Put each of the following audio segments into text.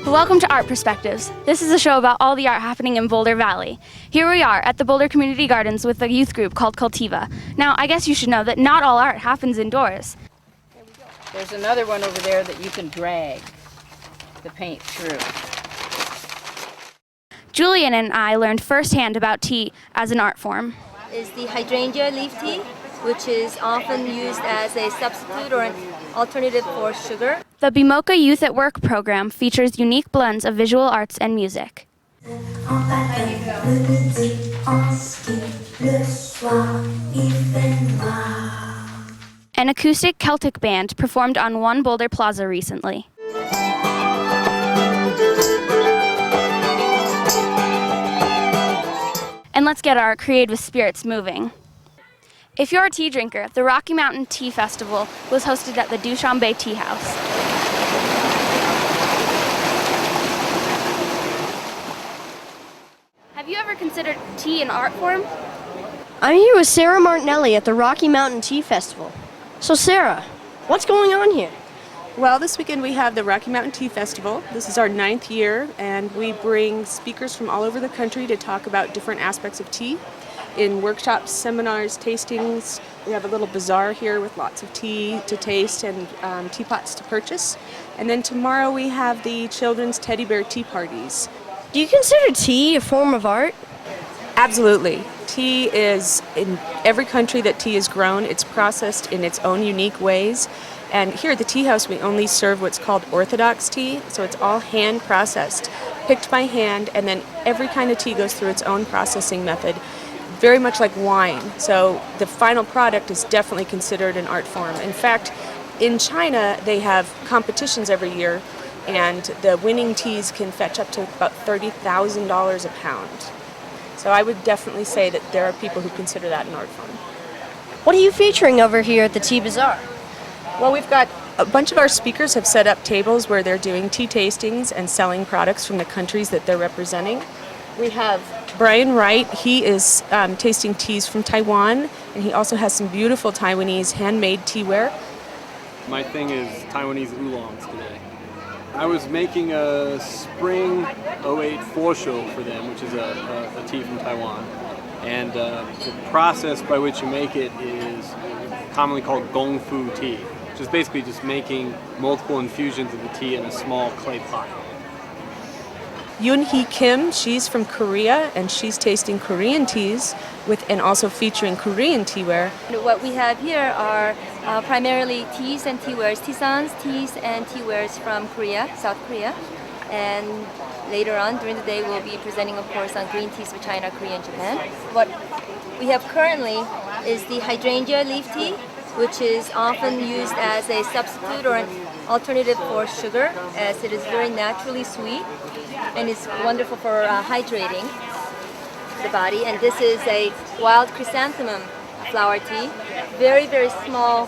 Welcome to Art Perspectives. This is a show about all the art happening in Boulder Valley. Here we are at the Boulder Community Gardens with a youth group called Cultiva. Now, I guess you should know that not all art happens indoors. There's another one over there that you can drag the paint through. Julian and I learned firsthand about tea as an art form. Is the hydrangea leaf tea, which is often used as a substitute or an alternative for sugar. The BMoCA Youth at Work program features unique blends of visual arts and music. An acoustic Celtic band performed on One Boulder Plaza recently. And let's get our creative spirits moving. If you're a tea drinker, the Rocky Mountain Tea Festival was hosted at the Dushanbe Tea House. Have you ever considered tea an art form? I'm here with Sarah Martinelli at the Rocky Mountain Tea Festival. So Sarah, what's going on here? Well, this weekend we have the Rocky Mountain Tea Festival. This is our 9th year, and we bring speakers from all over the country to talk about different aspects of tea. In workshops, seminars, tastings, we have a little bazaar here with lots of tea to taste and teapots to purchase. And then tomorrow we have the children's teddy bear tea parties. Do you consider tea a form of art? Absolutely. Tea is, in every country that tea is grown, it's processed in its own unique ways. And here at the tea house, we only serve what's called orthodox tea, so it's all hand processed, picked by hand, and then every kind of tea goes through its own processing method, very much like wine. So the final product is definitely considered an art form. In fact, in China, they have competitions every year, and the winning teas can fetch up to about $30,000 a pound. So I would definitely say that there are people who consider that an art form. What are you featuring over here at the Tea Bazaar? Well, we've got a bunch of our speakers have set up tables where they're doing tea tastings and selling products from the countries that they're representing. We have Brian Wright. He is tasting teas from Taiwan, and he also has some beautiful Taiwanese handmade teaware. My thing is Taiwanese oolongs today. I was making a spring 08 Fosho for them, which is a tea from Taiwan. And the process by which you make it is commonly called gong fu tea, which is basically just making multiple infusions of the tea in a small clay pot. Yoon-hee Kim, she's from Korea, and she's tasting Korean teas and also featuring Korean teaware. What we have here are primarily teas and teawares, tisans, teas and teawares from Korea, South Korea. And later on during the day we'll be presenting, of course, on green teas for China, Korea, and Japan. What we have currently is the hydrangea leaf tea, which is often used as a substitute or an alternative for sugar, as it is very naturally sweet and is wonderful for hydrating the body. And this is a wild chrysanthemum flower tea, very, very small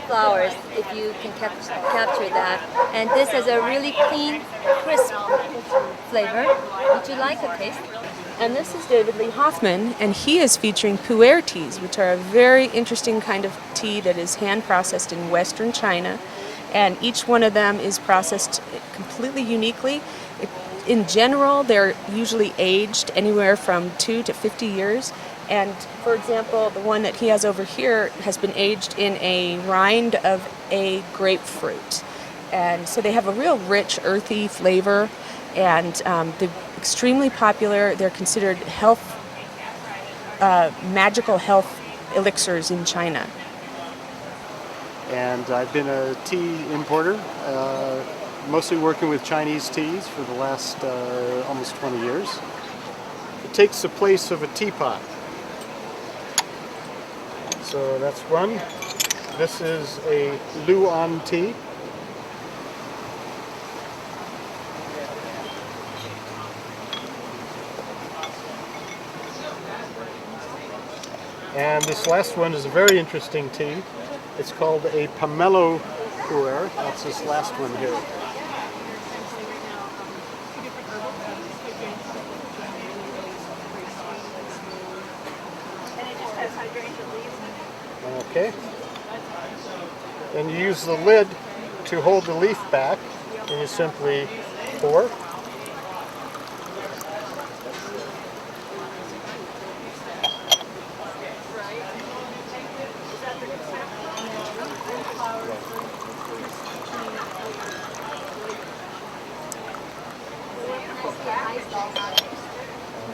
flowers, if you can capture that. And this has a really clean, crisp flavor. Would you like a taste? And this is David Lee Hoffman, and he is featuring pu'er teas, which are a very interesting kind of tea that is hand processed in Western China. And each one of them is processed completely uniquely. In general, they're usually aged anywhere from 2 to 50 years. And for example, the one that he has over here has been aged in a rind of a grapefruit. And so they have a real rich, earthy flavor, and they're extremely popular. They're considered magical health elixirs in China. And I've been a tea importer, mostly working with Chinese teas for the last almost 20 years. It takes the place of a teapot. So that's one. This is a Luan tea. And this last one is a very interesting tea. It's called a pomelo puer. That's this last one here. Okay. Then you use the lid to hold the leaf back, and you simply pour. And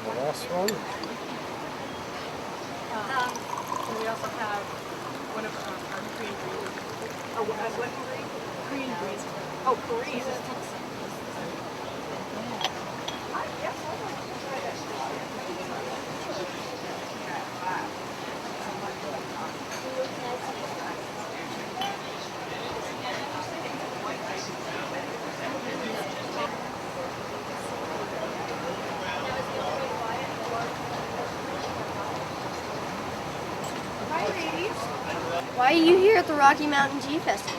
the last one. And we also have one of our Korean greens. Oh, what Korean greens? Oh, Korean. Why are you here at the Rocky Mountain Tea Festival?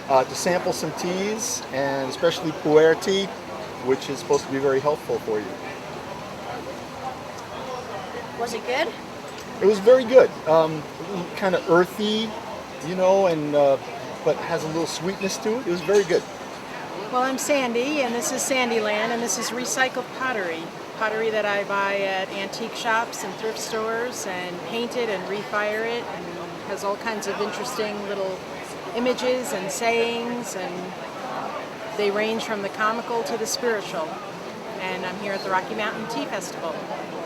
To sample some teas, and especially puer tea, which is supposed to be very helpful for you. Was it good? It was very good. Kind of earthy, you know, and but has a little sweetness to it. It was very good. Well, I'm Sandy, and this is Sandyland, and this is recycled pottery. Pottery that I buy at antique shops and thrift stores and paint it and refire it, and has all kinds of interesting little images and sayings, and they range from the comical to the spiritual. And I'm here at the Rocky Mountain Tea Festival.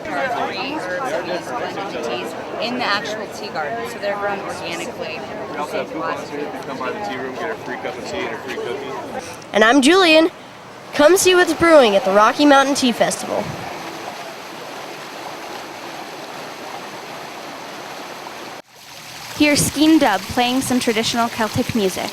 There are 3 herbs and teas in the actual tea garden, so they're grown organically. We also have coupons here. If you come by the tea room, get a free cup of tea and a free cookie. And I'm Julian. Come see what's brewing at the Rocky Mountain Tea Festival. Here's Skeen Dub playing some traditional Celtic music.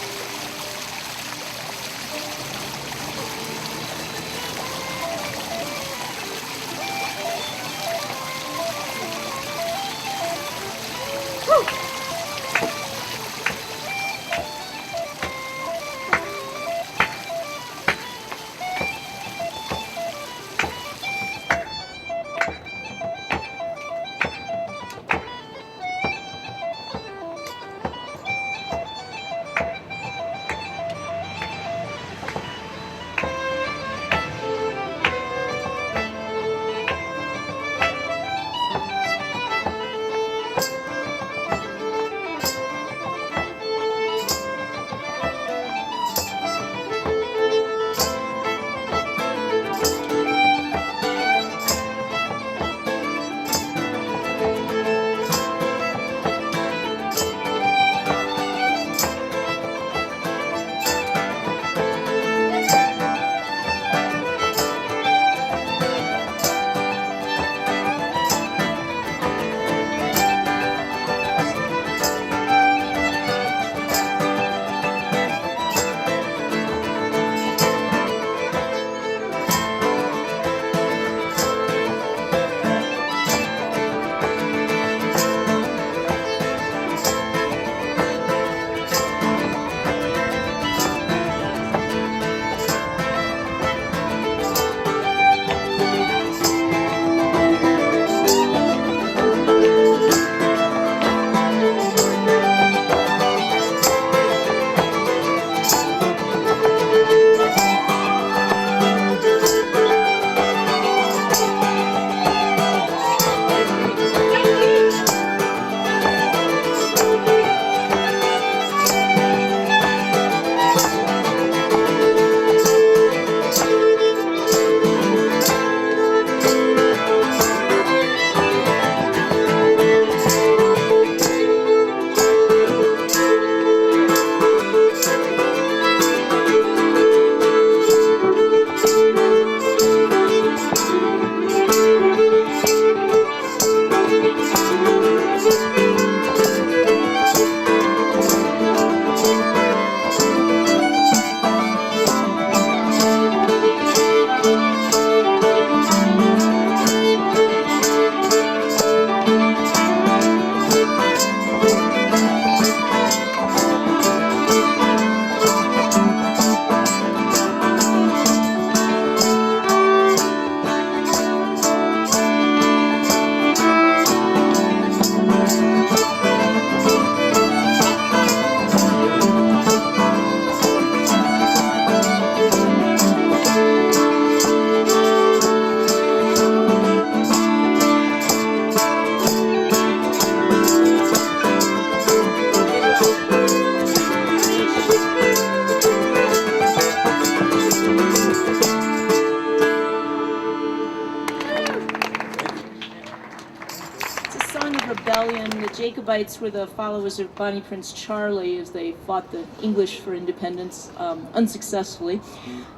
song of rebellion. The Jacobites were the followers of Bonnie Prince Charlie as they fought the English for independence unsuccessfully.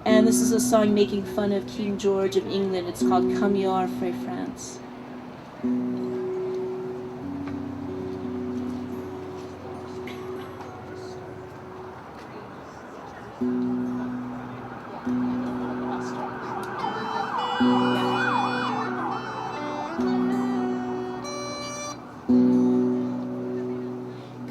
And this is a song making fun of King George of England. It's called Come Your Free France.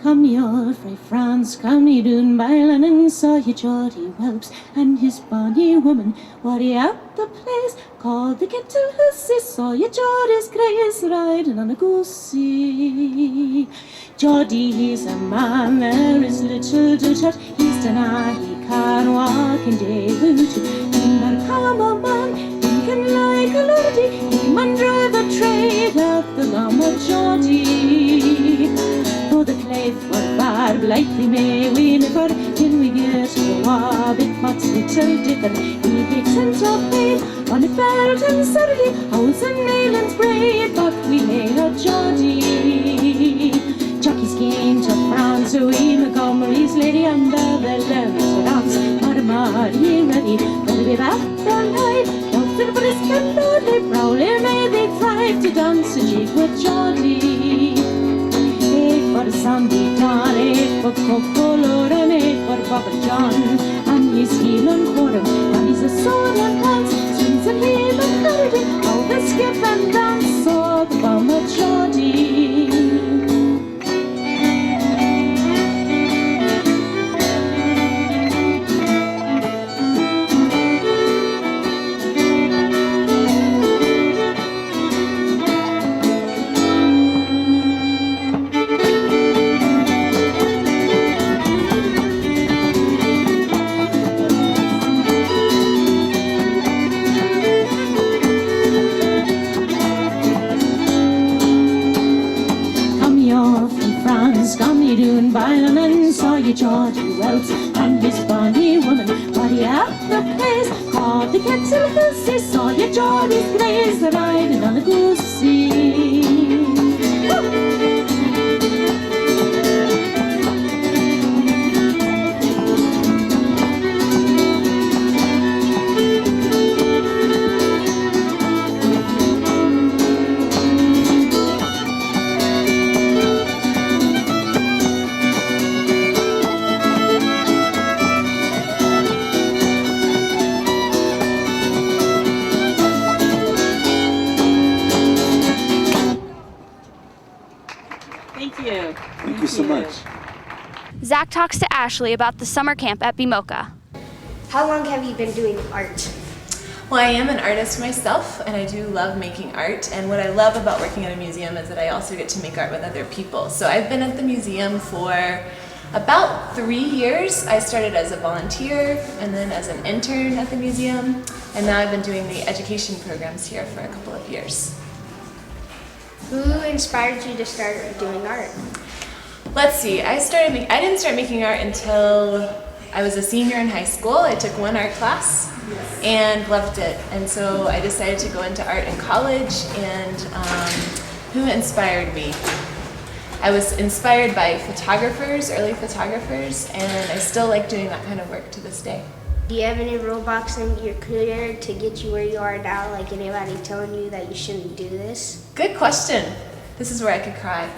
Come your frae France, come ye doon by Lennon, saw ye Geordie whelps and his bonny woman. Were ye at the place called the Kettle Hussy, saw ye Geordie's greys riding on a goosey. Geordie, he's a man, there is little to chat, he's deny he can walk in day hooty. He man come a man, he can like a lordie, he man drive a trade at the Llama Geordie. For the clave were bad, likely may we never, till we get to the wabbit, but little dicker, he takes into paid, on a belt and Saturday, house and Nayland's braid, but we lay a Geordie. Jockey's game to France, we Montgomery's lady under the lens to dance, Marie ready, gonna be back from night, don't think but it's candle, they prowling, may they thrive to dance a jig with Geordie. For Sandy Don, for Cocolor, and for Papa John, and his heel and quarter, and he's a sword and pants, strings and heel and melody, all the skip and dance, so the bomber Geordie. Doon by and saw ye Geordie Wells and his bonny woman. Were ye at the place called the Kettle Hussy, saw ye Geordie's greys riding on a goosey. Thank you so much. Zach talks to Ashley about the summer camp at BMoCA. How long have you been doing art? Well, I am an artist myself, and I do love making art. And what I love about working at a museum is that I also get to make art with other people. So I've been at the museum for about 3 years. I started as a volunteer and then as an intern at the museum. And now I've been doing the education programs here for a couple of years. Who inspired you to start doing art? Let's see, I didn't start making art until I was a senior in high school. I took one art class and loved it. And so I decided to go into art in college. And who inspired me? I was inspired by photographers, early photographers, and I still like doing that kind of work to this day. Do you have any roadblocks in your career to get you where you are now? Like anybody telling you that you shouldn't do this? Good question. This is where I could cry.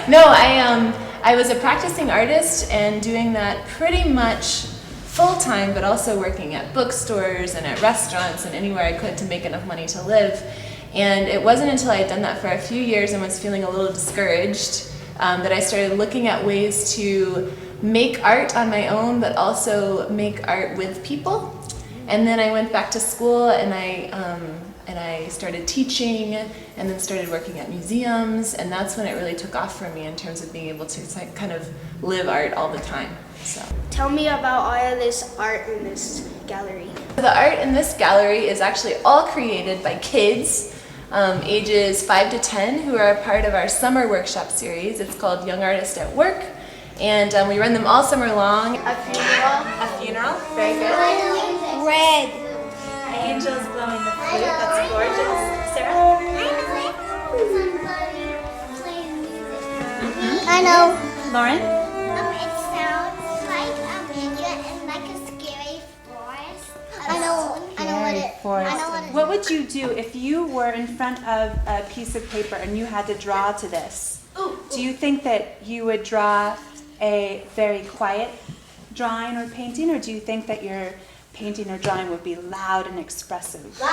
No, I was a practicing artist and doing that pretty much full-time, but also working at bookstores and at restaurants and anywhere I could to make enough money to live. And it wasn't until I had done that for a few years and was feeling a little discouraged that I started looking at ways to make art on my own, but also make art with people. And then I went back to school and I started teaching and then started working at museums, and that's when it really took off for me in terms of being able to kind of live art all the time. So. Tell me about all of this art in this gallery. The art in this gallery is actually all created by kids ages 5 to 10 who are a part of our summer workshop series. It's called Young Artist at Work, and we run them all summer long. A funeral. A funeral, very good. Red. Angels blowing the flute, that's gorgeous. Sarah? I know. Lauren? It sounds like a scary forest. I know what it is. What would you do if you were in front of a piece of paper and you had to draw to this? Do you think that you would draw a very quiet drawing or painting, or do you think that your painting or drawing would be loud and expressive? So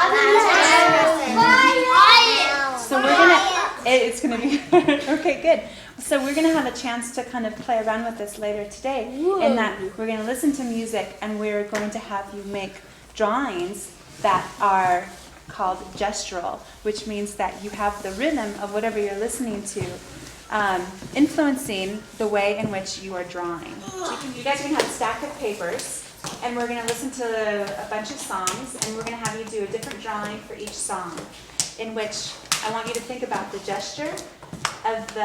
we're it's gonna be, okay, good. So we're gonna have a chance to kind of play around with this later today, in that we're gonna listen to music and we're going to have you make drawings that are called gestural, which means that you have the rhythm of whatever you're listening to influencing the way in which you are drawing. So you guys are going to have a stack of papers, and we're going to listen to a bunch of songs, and we're going to have you do a different drawing for each song, in which I want you to think about the gesture of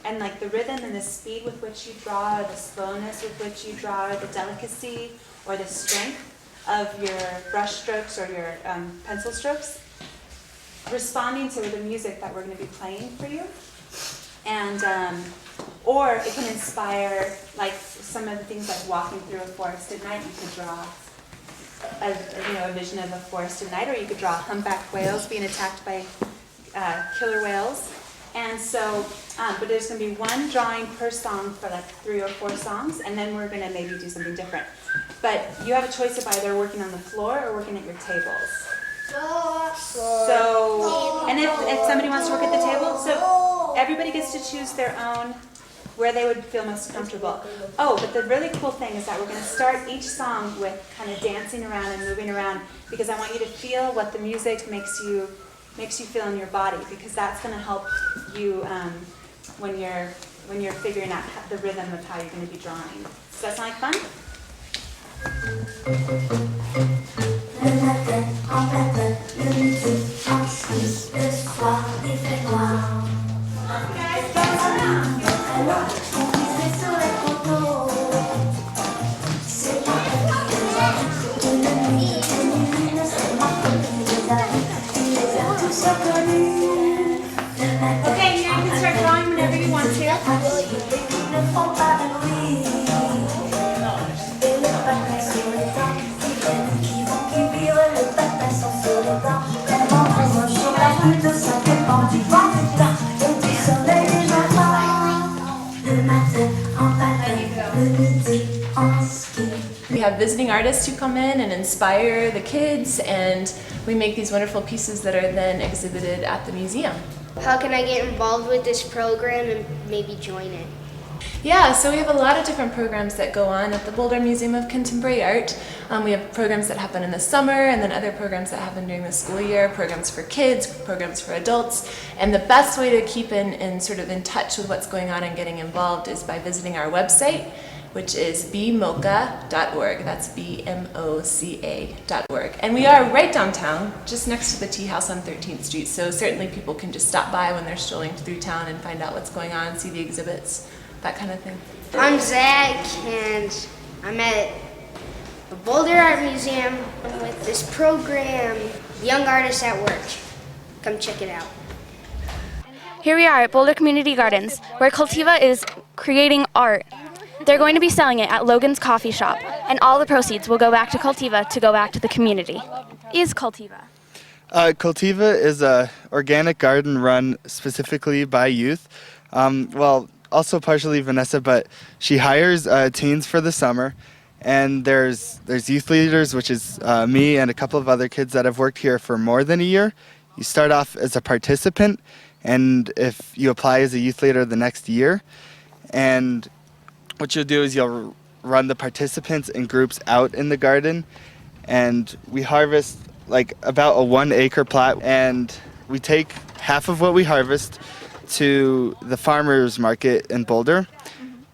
and like the rhythm and the speed with which you draw, or the slowness with which you draw, or the delicacy or the strength of your brush strokes or your pencil strokes, responding to the music that we're going to be playing for you. And or it can inspire, like some of the things like walking through a forest at night. You could draw a vision of a forest at night, or you could draw humpback whales being attacked by killer whales. And so, but there's going to be one drawing per song for like 3 or 4 songs, and then we're going to maybe do something different. But you have a choice of either working on the floor or working at your tables. So, and if somebody wants to work at the table, so everybody gets to choose their own, where they would feel most comfortable. Oh, but the really cool thing is that we're going to start each song with kind of dancing around and moving around, because I want you to feel what the music makes you feel in your body, because that's going to help you when you're figuring out the rhythm of how you're going to be drawing. Does that sound like fun? Le matin en matin, le midi en ski, le soir il fait noir. Alors on glissait sur les poteaux. C'est moi qui de la nuit, c'est moi qui les a tous reconnus. Okay, here you can start drawing whenever you want to. Ne font pas de bruit. Et le patin sur les dents. Le patin sont sur les dents. Vraiment, vraiment sur la route, ça dépend du vent et du soleil du matin. Le matin en patin, le midi en ski. We have visiting artists who come in and inspire the kids, and we make these wonderful pieces that are then exhibited at the museum. How can I get involved with this program and maybe join it? Yeah, so we have a lot of different programs that go on at the Boulder Museum of Contemporary Art. We have programs that happen in the summer, and then other programs that happen during the school year, programs for kids, programs for adults. And the best way to keep in touch with what's going on and getting involved is by visiting our website, which is BMoCA.org. That's BMoCA.org. And we are right downtown, just next to the Tea House on 13th Street, so certainly people can just stop by when they're strolling through town and find out what's going on, see the exhibits, that kind of thing. I'm Zach, and I'm at the Boulder Art Museum with this program, Young Artists at Work. Come check it out. Here we are at Boulder Community Gardens, where Cultiva is creating art. They're going to be selling it at Logan's Coffee Shop, and all the proceeds will go back to Cultiva to go back to the community. Is Cultiva? Cultiva is a organic garden run specifically by youth. Also partially Vanessa, but she hires teens for the summer, and there's youth leaders, which is me and a couple of other kids that have worked here for more than a year. You start off as a participant, and if you apply as a youth leader the next year, and what you'll do is you'll run the participants in groups out in the garden, and we harvest like about a 1 acre plot, and we take half of what we harvest to the farmers market in Boulder,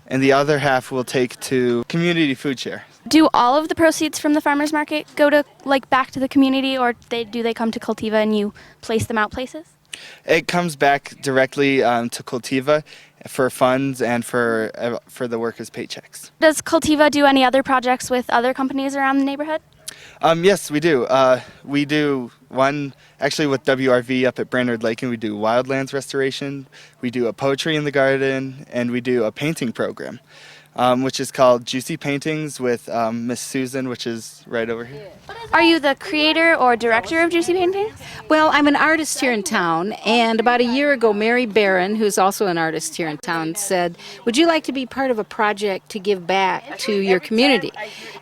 and the other half we'll take to community food share. Do all of the proceeds from the farmers market go to back to the community, or do they come to Cultiva and you place them out places? It comes back directly to Cultiva for funds and for the workers' paychecks. Does Cultiva do any other projects with other companies around the neighborhood? Yes, we do. We do one actually with WRV up at Brainerd Lake, and we do wildlands restoration. We do a poetry in the garden, and we do a painting program, which is called Juicy Paintings with Miss Susan, which is right over here. Are you the creator or director of Juicy Paintings? Well, I'm an artist here in town, and about a year ago, Mary Barron, who's also an artist here in town, said, "Would you like to be part of a project to give back to your community?"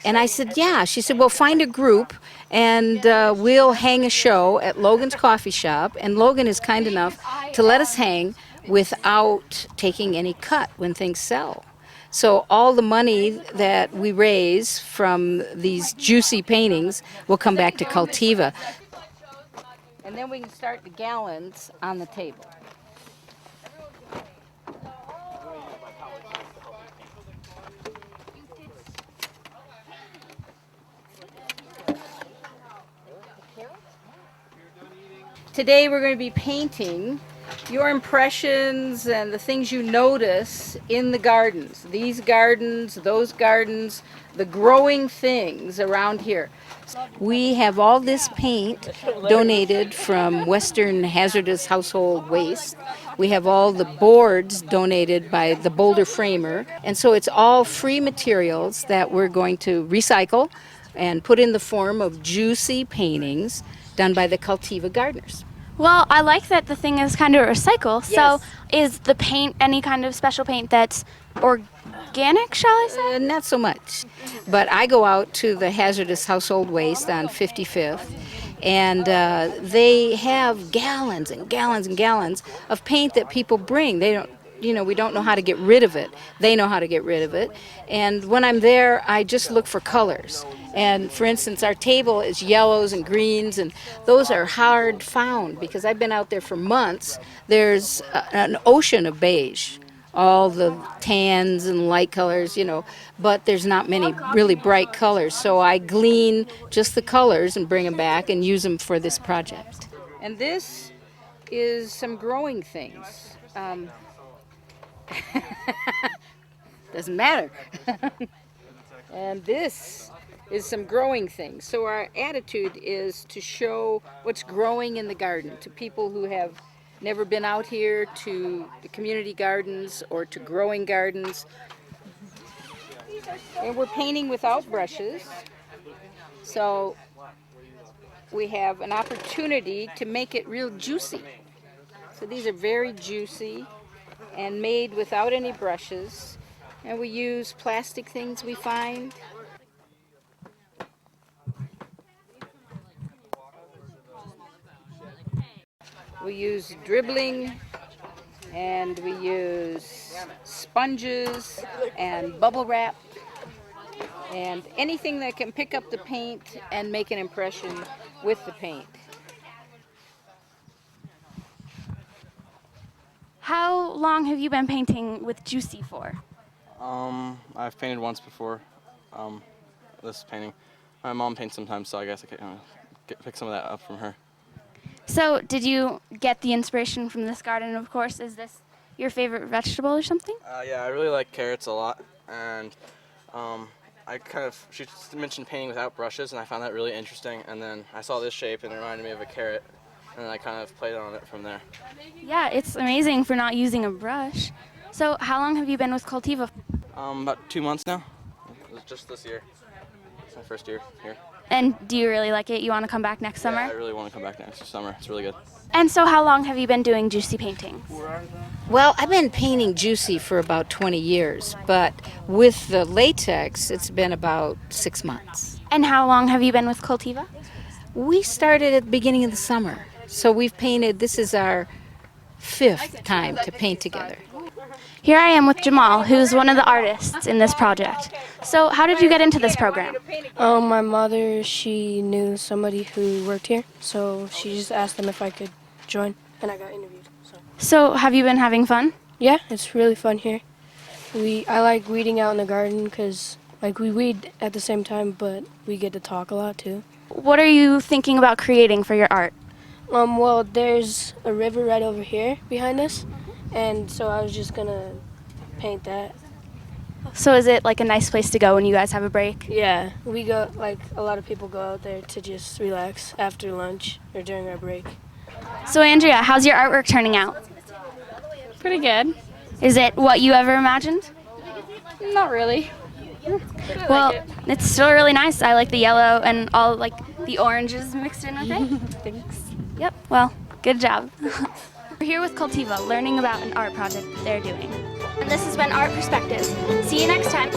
And I said, "Yeah." She said, "Well, find a group, and we'll hang a show at Logan's Coffee Shop." And Logan is kind enough to let us hang without taking any cut when things sell. So all the money that we raise from these juicy paintings will come back to Cultiva. And then we can start the gallons on the table. Today we're going to be painting your impressions and the things you notice in the gardens. These gardens, those gardens, the growing things around here. We have all this paint donated from Western Hazardous Household Waste. We have all the boards donated by the Boulder Framer. And so it's all free materials that we're going to recycle and put in the form of juicy paintings done by the Cultiva gardeners. Well, I like that the thing is kind of recycle. Yes. So is the paint any kind of special paint that's organic, shall I say? Not so much. But I go out to the Hazardous Household Waste on 55th, and they have gallons and gallons and gallons of paint that people bring. They don't, we don't know how to get rid of it. They know how to get rid of it. And when I'm there, I just look for colors. And for instance, our table is yellows and greens, and those are hard found because I've been out there for months. There's an ocean of beige, all the tans and light colors, but there's not many really bright colors. So I glean just the colors and bring them back and use them for this project. And this is some growing things. Doesn't matter. And this is some growing things. So our attitude is to show what's growing in the garden to people who have never been out here to the community gardens or to growing gardens. And we're painting without brushes. So we have an opportunity to make it real juicy. So these are very juicy and made without any brushes. And we use plastic things we find. We use dribbling, and we use sponges and bubble wrap and anything that can pick up the paint and make an impression with the paint. How long have you been painting with Juicy for? I've painted once before, this painting. My mom paints sometimes, so I guess I can pick some of that up from her. So did you get the inspiration from this garden, of course? Is this your favorite vegetable or something? Yeah, I really like carrots a lot, and she mentioned painting without brushes, and I found that really interesting, and then I saw this shape and it reminded me of a carrot, and then I kind of played on it from there. Yeah, it's amazing for not using a brush. So how long have you been with Cultiva? About 2 months now. It was just this year. It's my first year here. And do you really like it? You want to come back next summer? Yeah, I really want to come back next summer. It's really good. And so how long have you been doing Juicy paintings? Well, I've been painting Juicy for about 20 years, but with the latex, it's been about 6 months. And how long have you been with Cultiva? We started at the beginning of the summer. So we've painted, this is our 5th time to paint together. Here I am with Jamal, who's one of the artists in this project. So how did you get into this program? My mother, she knew somebody who worked here, so she just asked them if I could join, and I got interviewed. So have you been having fun? Yeah, it's really fun here. I like weeding out in the garden because we weed at the same time, but we get to talk a lot too. What are you thinking about creating for your art? Well, there's a river right over here behind us, and so I was just gonna paint that. So is it like a nice place to go when you guys have a break? Yeah, we go, like, a lot of people go out there to just relax after lunch or during our break. So Andrea, how's your artwork turning out? Pretty good. Is it what you ever imagined? Not really. Well, it's still really nice. I like the yellow and all like the oranges mixed in with it. Thanks. Yep, well, good job. We're here with Cultiva, learning about an art project that they're doing. And this has been Art Perspectives. See you next time.